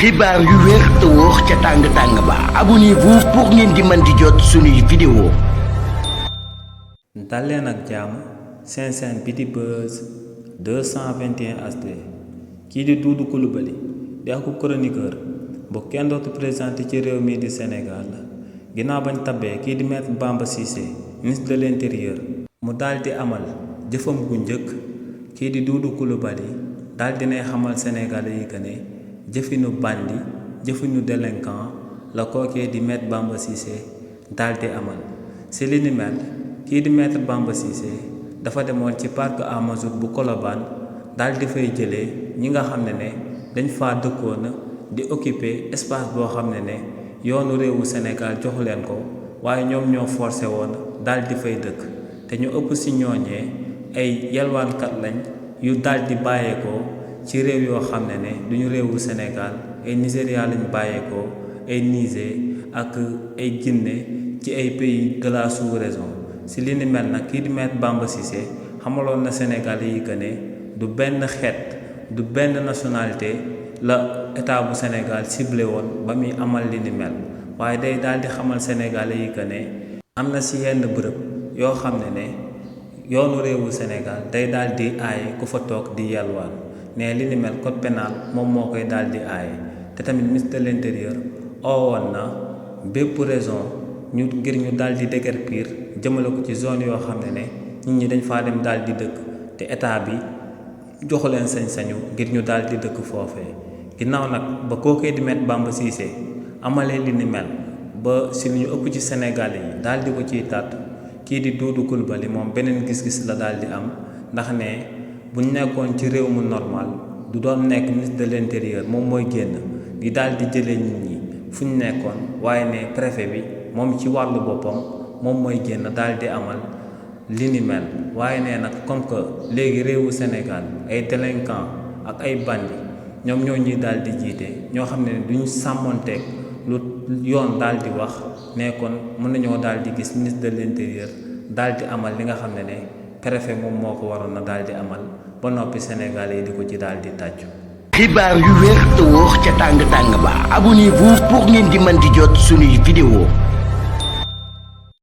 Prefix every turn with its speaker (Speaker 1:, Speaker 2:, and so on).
Speaker 1: xibaar yu wér te wóor ca tàng ba abonnez-vous pour ngeen di mën di jot suñuy vidéo.
Speaker 2: dal leen ak jàmm seen chaîne bi di Buzz 221 HD kii di Doudou Coulibaly di ak chroniqueur bu kenn dootu présenté ci réew mi di Sénégal ginnaaw bañ tabee kii di Maître Bamba Cissé ministre de l'intérieur mu daal di amal jëfam gu njëkk kii di Doudou Coulibaly daal dinay xamal Sénégalais yi que ne jëfinu bandi jëfinu délinquant la kookee di Maître Bamba Cissé daal di amal si li ni mel kii di Maître Bamba Cissé dafa demoon ci parc Amazone bu Colobane daal di fay jëlee ñi nga xam ne dañ faa dëkkoon di occuper espace boo xam ne yoonu réewu Sénégal joxu leen ko waaye ñoom ñoo forcé woon daal di fay dëkk te ñu ëpp si ñooñee ay yalwaankat lañ yu daal di bàyyeekoo ci réew yoo xam ne duñu réewu Sénégal ay Nigéria lañ bàyyeekoo ay Niger ak ay Guinée ci ay pays de la sous-région si li ni mel nag kii di Maître Bamba Cissé xamaloon na Sénégalais yi que ne du benn xeet du benn nationalité la état bu Sénégal ciblé woon ba muy amal li ni mel waaye day daal di xamal Sénégalais yi que ne am na si yenn bërëb yoo xam ne yoonu réewu Sénégal day daal di aaye ku fa toog di yalwaan ne li ni mel code pénal moom moo koy daal di aaye te tamit ministre de l'intérieur oowoon na bépp raison ngir ñu daal di déguerpir jëmale ko ci zone yoo xam ne nit ñi dañ faa dem daal di dëkk te état bi joxu leen sañ-sañu ngir ñu daal di dëkk foofee ginnaaw nag ba kookee di Maître Bamba Cissé amalee li ni mel ba si lu ñu ëpp ci Sénégalais yi daal di ko ciy tàtt kii di Doudou Coulibaly moom beneen gis-gis la daal di am ndax ne buñ nekkoon ci réew mu normal du doon nekk ministre de l'intérieur moom mooy génn di daal di jëlee nit ñi fu ñu nekkoon waaye ne préfet bi moom ci wàllu boppam moom mooy génn daal di amal li ni mel waaye ne nag comme que léegi réewu Sénégal ay délinquants ak ay bandi ñoom ñoo ñuy daal di jiite ñoo xam ne duñu sàmmonteeg lu yoon daal di wax ne kon mën nañoo daal di gis ministre de l'intérieur daal di amal li nga xam ne préfet moom moo ko waroon na daal di amal ba noppi Sénégalais yi di ko ci daal di tàccu.
Speaker 1: xibaar yu wér te wóor ca tàng ba abonnez-vous pour ngeen di mën di jot suñuy vidéo.